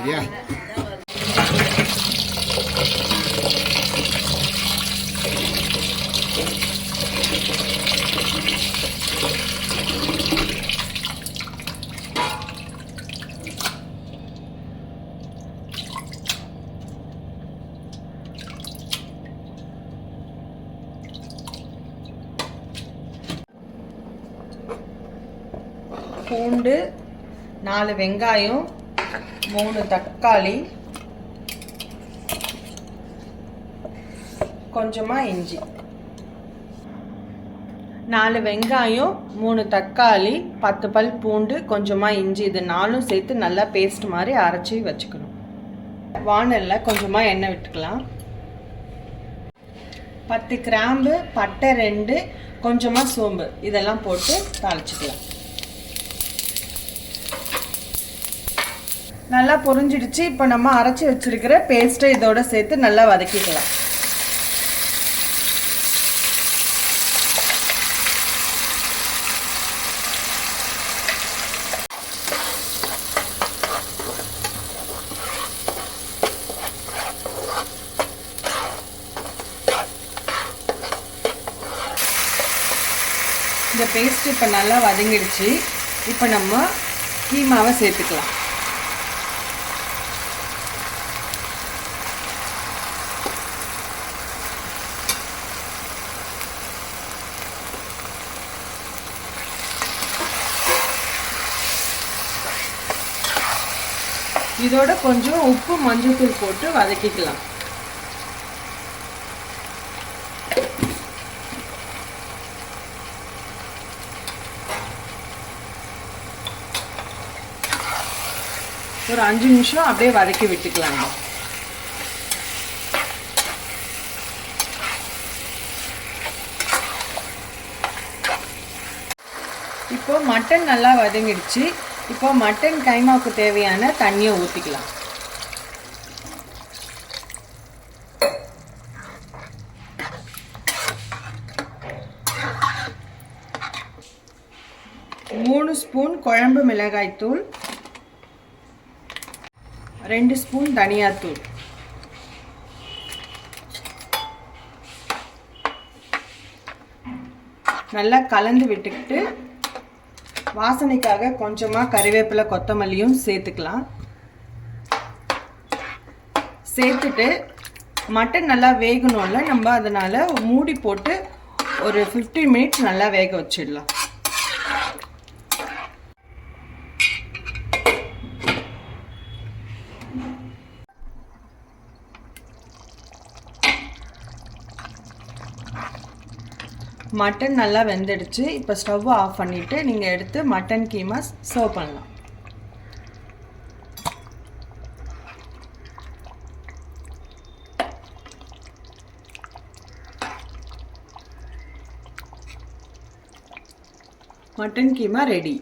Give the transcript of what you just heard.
Yeah. பூண்டு 4 வெங்காயம் 3 தக்காளி கொஞ்சமா இஞ்சி 4 வெங்காயம் 3 தக்காளி 10 பல் பூண்டு கொஞ்சமா இஞ்சி இது நாலும் சேர்த்து நல்லா பேஸ்ட் மாதிரி அரைச்சி வச்சுக்கணும். வாணல்ல கொஞ்சமா எண்ணெய் விட்டுக்கலாம். 10 கிராம்பு பட்டை 2 கொஞ்சமா சோம்பு இதெல்லாம் போட்டு தாளிச்சுக்கலாம். நல்லா பொரிஞ்சிடுச்சு. இப்போ நம்ம அரைச்சி வச்சிருக்கிற பேஸ்ட்டை இதோட சேர்த்து நல்லா வதக்கிக்கலாம். இந்த பேஸ்ட் இப்போ நல்லா வதங்கிடுச்சு. இப்போ நம்ம கீமாவை சேர்த்துக்கலாம். இதோட கொஞ்சம் உப்பு மஞ்சள்தூள் போட்டு வதக்கிக்கலாம். ஒரு 5 நிமிஷம் அப்படியே வதக்கி விட்டுக்கலாம். இப்போ மட்டன் நல்லா வதங்கிடுச்சு. இப்போ மட்டன் கைமாவுக்கு தேவையான தண்ணியை ஊற்றிக்கலாம். மூணு ஸ்பூன் குழம்பு மிளகாய்த்தூள் 2 ஸ்பூன் தனியாத்தூள் நல்லா கலந்து விட்டுக்கிட்டு வாசனைக்காக கொஞ்சமா கறிவேப்பிலை கொத்தமல்லியும் சேர்த்துக்கலாம். சேர்த்துட்டு மட்டன் நல்லா வேகணும்ல, நம்ம அதனால மூடி போட்டு ஒரு 15 மினிட்ஸ் நல்லா வேக வச்சிடலாம். மட்டன் நல்லா வெந்துடுச்சு. இப்போ ஸ்டவ் ஆஃப் பண்ணிவிட்டு நீங்கள் எடுத்து மட்டன் கீமா சர்வ் பண்ணலாம். Mutton keema ready.